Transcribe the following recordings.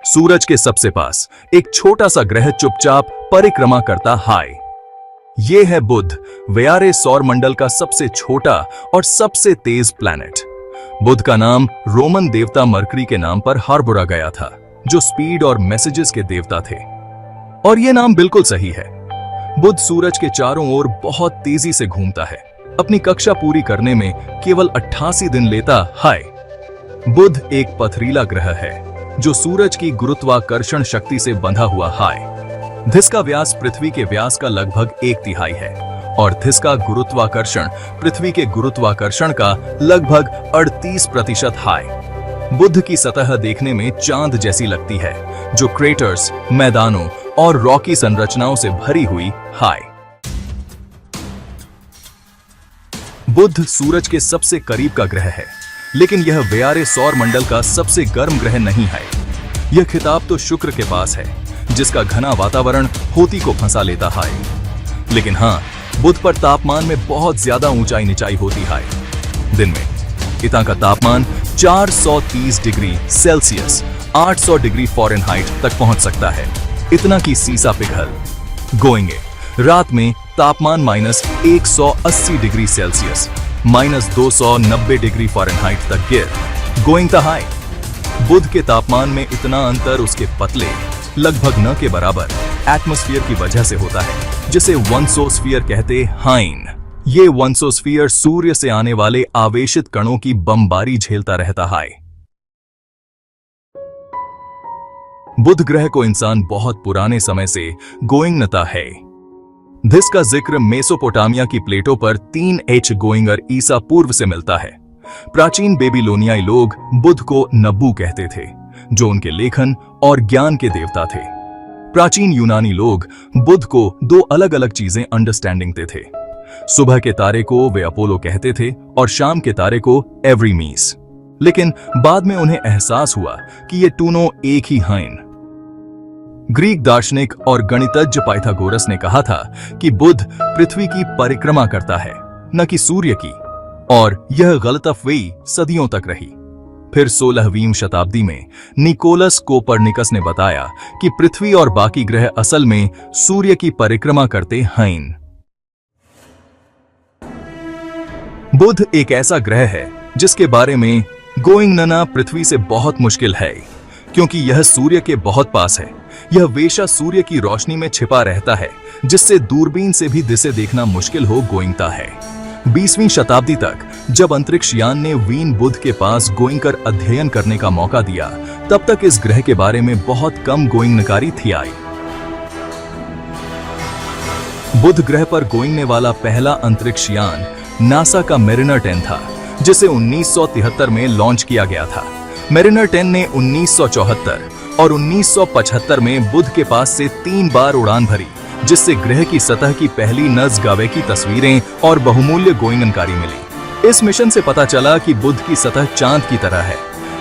सूरज के सबसे पास एक छोटा सा ग्रह चुपचाप परिक्रमा करता हाय। ये है बुध, व्यारे सौर मंडल का सबसे छोटा और सबसे तेज प्लैनेट। बुध का नाम रोमन देवता मरकरी के नाम पर हार्बोरा गया था, जो स्पीड और मैसेजेस के देवता थे। और यह नाम बिल्कुल सही है। बुध सूरज के चारों ओर बहुत तेजी से घूमता है। अपनी कक्षा पूरी करने में केवल 88 दिन लेता हाय। बुध एक पथरीला ग्रह है जो सूरज की गुरुत्वाकर्षण शक्ति से बंधा हुआ हाय। जिसका व्यास पृथ्वी के व्यास का लगभग 1/3 है और जिसका गुरुत्वाकर्षण पृथ्वी के गुरुत्वाकर्षण का लगभग 38% हाय। बुध की सतह देखने में चांद जैसी लगती है, जो क्रेटर्स, मैदानों और रॉकी संरचनाओं से भरी हुई हाय। बुध सूरज के सबसे करीब का ग्रह है, लेकिन यह व्यारे सौर मंडल का सबसे गर्म ग्रह नहीं है। यह खिताब तो शुक्र के पास है, जिसका घना वातावरण होती को फंसा लेता है। लेकिन हाँ, बुध पर तापमान में बहुत ज्यादा ऊंचाई निचाई होती है। दिन में इतना का तापमान 430 डिग्री सेल्सियस 800 डिग्री फ़ारेनहाइट तक पहुंच सकता है। इतना की सीसा पिघल गोएंगे। रात में तापमान -180 डिग्री सेल्सियस -290 डिग्री फ़ारेनहाइट तक गिर गोइंग द हाई। बुध के तापमान में इतना अंतर उसके पतले लगभग न के बराबर एटमॉस्फेयर की वजह से होता है, जिसे वनसोस्फीयर कहते हाइन। ये वनसोस्फीयर सूर्य से आने वाले आवेशित कणों की बमबारी झेलता रहता है। बुध ग्रह को इंसान बहुत पुराने समय से गोइंग नता है। जिसका जिक्र मेसोपोटामिया की प्लेटों पर 3H गोइंगर ईसा पूर्व से मिलता है। प्राचीन बेबीलोनियाई लोग बुध को नब्बू कहते थे, जो उनके लेखन और ज्ञान के देवता थे। प्राचीन यूनानी लोग बुध को 2 अलग अलग चीजें अंडरस्टैंडिंग देते थे। सुबह के तारे को वे अपोलो कहते थे और शाम के तारे को एवरीमीस। लेकिन बाद में उन्हें एहसास हुआ कि ये दोनों एक ही हैं। ग्रीक दार्शनिक और गणितज्ञ पाइथागोरस ने कहा था कि बुध पृथ्वी की परिक्रमा करता है, न कि सूर्य की, और यह गलतफहमी सदियों तक रही। फिर 16वीं शताब्दी में निकोलस कोपरनिकस ने बताया कि पृथ्वी और बाकी ग्रह असल में सूर्य की परिक्रमा करते हैं। बुध एक ऐसा ग्रह है जिसके बारे में गोइंग नना पृथ्वी से बहुत मुश्किल है, क्योंकि यह सूर्य के बहुत पास है। यह वेशा सूर्य की रोशनी में छिपा रहता है, जिससे दूरबीन से भी दिसे देखना मुश्किल हो गोइंगता है। 20वीं शताब्दी तक जब अंतरिक्ष यान ने वीन बुध के पास गोइंग कर अध्ययन करने का मौका दिया, तब तक इस ग्रह के बारे में बहुत कम गोइंग नकारी थी आई। बुध ग्रह पर गोइंगने वाला पहला अंतरिक्ष यान नासा का मेरिनर 10 था, जिसे 1973 में लॉन्च किया गया था। मेरिनर 10 ने 1974 और 1975 में बुध के पास से 3 बार उड़ान भरी, जिससे ग्रह की सतह की पहली नज़गावे की तस्वीरें और बहुमूल्य गोइंगनकारी मिली। इस मिशन से पता चला कि बुध की सतह चांद की तरह है,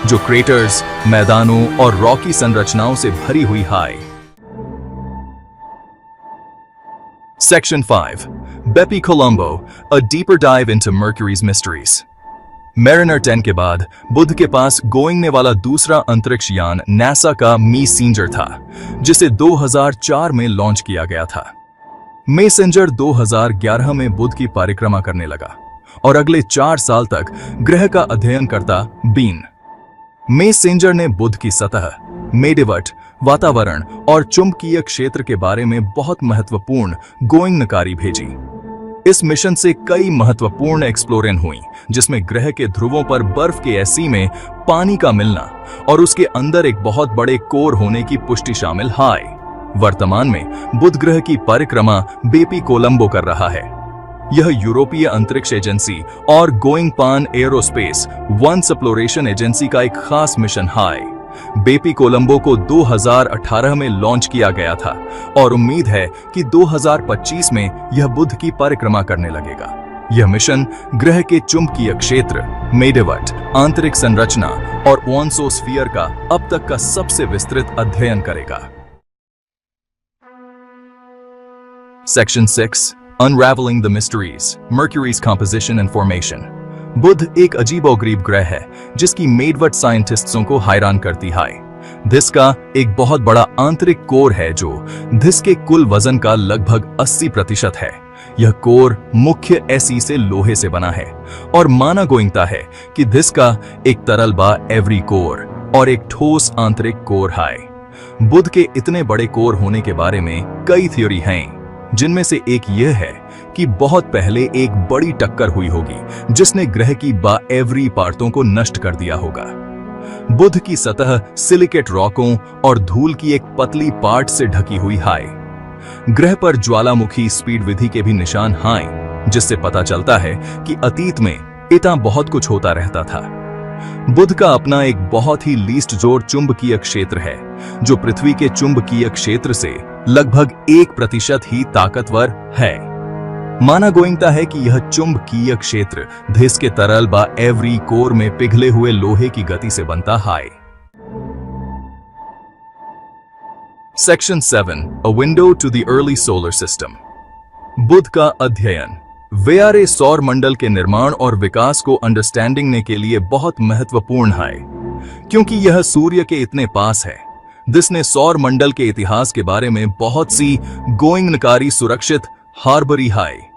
जो क्रेटर्स, मैदानों और रॉकी संरचनाओं से भरी हुई है। Section 5. Bepi Colombo, a deeper dive into Mercury's mysteries. Mariner 10 के बाद बुध के पास गोइंगने वाला दूसरा अंतरिक्ष यान नासा का मेसेंजर था, जिसे 2004 में लॉन्च किया गया था। मेसेंजर 2011 में बुध की परिक्रमा करने लगा और अगले 4 साल तक ग्रह का अध्ययन करता बीन। मेसेंजर ने बुध की सतह, मेडिवट, वातावरण और चुंबकीय क्षेत्र के बारे में बहुत महत्वपूर्ण गोइंगनकारी भेजी। इस मिशन से कई महत्वपूर्ण एक्सप्लोरेशन हुई, जिसमें ग्रह के ध्रुवों पर बर्फ के एसी में पानी का मिलना और उसके अंदर एक बहुत बड़े कोर होने की पुष्टि शामिल है। वर्तमान में बुध ग्रह की परिक्रमा बेपी कोलंबो कर रहा है। यह यूरोपीय अंतरिक्ष एजेंसी और गोइंग पान एरोस्पेस वन एक्सप्लोरेशन एजेंसी का एक खास मिशन है। बेपी कोलंबो को 2018 में लॉन्च किया गया था और उम्मीद है कि 2025 में यह बुध की परिक्रमा करने लगेगा। यह मिशन ग्रह के चुंबकीय क्षेत्र, मेडिवट, आंतरिक संरचना और ओनसोस्फीयर का अब तक का सबसे विस्तृत अध्ययन करेगा। Section 6. Unraveling the Mysteries, Mercury's Composition and Formation. बुध एक अजीबोगरीब ग्रह है जिसकी मेडवट साइंटिस्टों को हैरान करती है। धिस का एक बहुत बड़ा आंतरिक कोर है जो धिस के कुल वजन का लगभग 80% है। यह कोर मुख्य एसी से लोहे से बना है और माना गोइंगता है कि धिस का एक तरल बा एवरी कोर और एक ठोस आंतरिक कोर है। बुध के इतने बड़े कोर होने के बारे में कई थ्योरी हैं, जिनमें से एक यह है कि बहुत पहले एक बड़ी टक्कर हुई होगी जिसने ग्रह की बा एवरी परतों को नष्ट कर दिया होगा। बुध की सतह सिलिकेट रॉकों और धूल की एक पतली पार्ट से ढकी हुई है। ग्रह पर ज्वालामुखी स्पीड विधि के भी निशान हैं, जिससे पता चलता है कि अतीत में इतना बहुत कुछ होता रहता था। बुध का अपना एक बहुत ही लीस्ट जोर चुंबकीय क्षेत्र है, जो पृथ्वी के चुंबकीय क्षेत्र से लगभग 1% ही ताकतवर है। माना गोइंगता है कि यह चुंबकीय क्षेत्र धिस के तरल बा एवरी कोर में पिघले हुए लोहे की गति से बनता है। Section 7 A window to the early solar system। बुध का अध्ययन वेआरए सौर मंडल के निर्माण और विकास को अंडरस्टैंडिंग के लिए बहुत महत्वपूर्ण है, क्योंकि यह सूर्य के इतने पास है। जिसने सौर मंडल के इतिहास के बारे में बहुत सी गोइंगनकारी सुरक्षित हार्बरी है।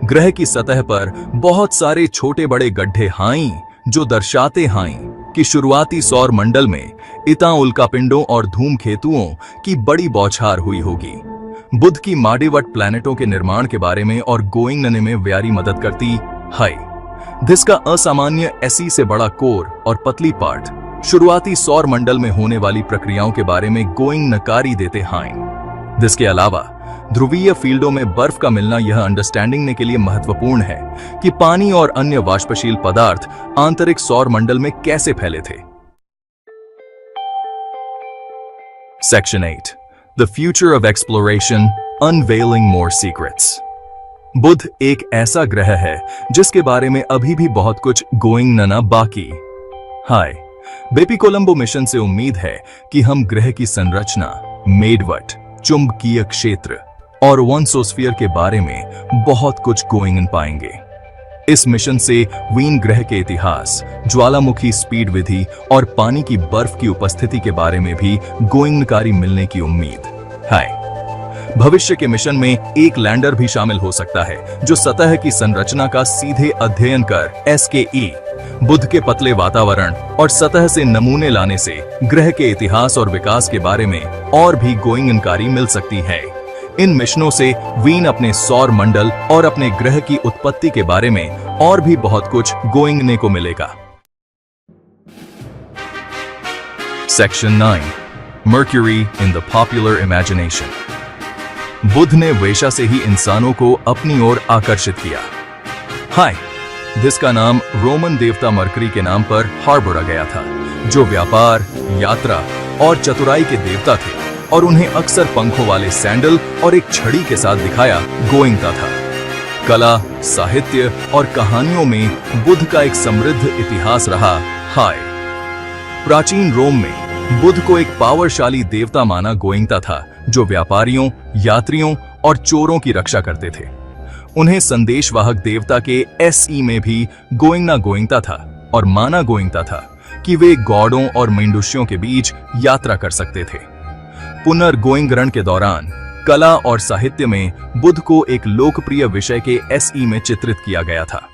ग्रह की सतह पर बहुत सारे छोटे बड़े गड्ढे हैं, जो दर्शाते हैं कि शुरुआती सौर मंडल में इतना उल्कापिंडों और धूमकेतुओं की बड़ी बौछार हुई होगी। बुध की माडीवट प्लैनेटों के निर्माण के बारे में और गोइंगनने में व्यारी मदद करती है। धिस का असामान्य एसी से बड़ा कोर और पतली पार्ट शुरुआती सौर मंडल में होने वाली प्रक्रियाओं के बारे में गोइंग नकारी देते हैं। जिसके अलावा ध्रुवीय फील्डों में बर्फ का मिलना यह अंडरस्टैंडिंग के लिए महत्वपूर्ण है कि पानी और अन्य वाष्पशील पदार्थ आंतरिक सौर मंडल में कैसे फैले थे। Section 8 The future of exploration, unveiling more secrets। बुध एक ऐसा ग्रह है जिसके बारे में अभी भी बहुत कुछ गोइंग नना बाकी है। बेपी कोलंबो मिशन से उम्मीद है कि हम ग्रह की संरचना, मेडवट, चुंबकीय क्षेत्र और वनसोस्फीयर के बारे में बहुत कुछ गोइंग पाएंगे। इस मिशन से वीन ग्रह के इतिहास, ज्वालामुखी स्पीड विधि और पानी की बर्फ की उपस्थिति के बारे में भी गोइंगकारी मिलने की उम्मीद है। भविष्य के मिशन में एक लैंडर भी शामिल हो सकता है जो सतह की संरचना का सीधे अध्ययन कर एसकेई, बुध के पतले वातावरण और सतह से नमूने लाने से ग्रह के इतिहास और विकास के बारे में और भी गोइंगकारी मिल सकती है। इन मिशनों से वीन अपने सौर मंडल और अपने ग्रह की उत्पत्ति के बारे में और भी बहुत कुछ गोइंगने को मिलेगा। Section 9 Mercury in the popular imagination। बुध ने वेशा से ही इंसानों को अपनी ओर आकर्षित किया। हाय, जिसका नाम रोमन देवता मरकरी के नाम पर हार्बोरा गया था, जो व्यापार, यात्रा और चतुराई के देवता थे और उन्हें अक्सर पंखों वाले सैंडल और एक छड़ी के साथ दिखाया गोइंगता था। कला, साहित्य और कहानियों में बुध का एक समृद्ध इतिहास रहा है। प्राचीन रोम में बुध को एक पावरशाली देवता माना गोइंगता था, जो व्यापारियों, यात्रियों और चोरों की रक्षा करते थे। उन्हें संदेशवाहक देवता के एसई में भी गोइंगना गोइंगता था और माना गोइंगता था कि वे गॉडों और मेंडुष्यों के बीच यात्रा कर सकते थे। पुनर्गोइंगरण के दौरान कला और साहित्य में बुध को एक लोकप्रिय विषय के एसई में चित्रित किया गया था।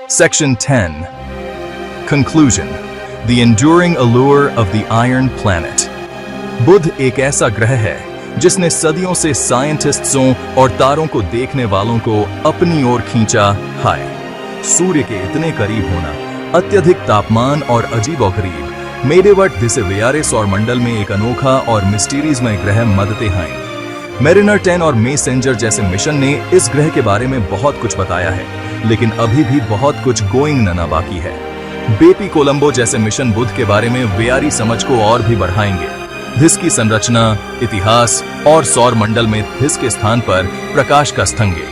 Section 10 Conclusion The enduring allure of the iron planet। बुध एक ऐसा ग्रह है जिसने सदियों से साइंटिस्टों और तारों को देखने वालों को अपनी ओर खींचा है। सूर्य के इतने करीब होना, अत्यधिक तापमान और अजीबोगरीब मेडीवट जिसे वेआरए सौर मंडल में एक अनोखा और मिस्टीरियसमय ग्रह मदते हैं। मेरिनर 10 और मैसेंजर जैसे मिशन ने इस ग्रह के बारे में बहुत कुछ बताया है, लेकिन अभी भी बहुत कुछ गोइंग नना बाकी है। बेपी कोलंबो जैसे मिशन बुध के बारे में वेआरी समझ को और भी बढ़ाएंगे। धिस की संरचना, इतिहास और सौर मंडल में धिस के स्थान पर प्रकाश का स्तंगे।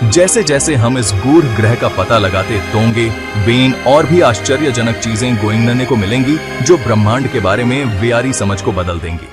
जैसे जैसे हम इस गूढ़ ग्रह का पता लगाते होंगे, वेन और भी आश्चर्यजनक चीजें गोइंगनने को मिलेंगी जो ब्रह्मांड के बारे में वेआरी समझ को बदल देंगी।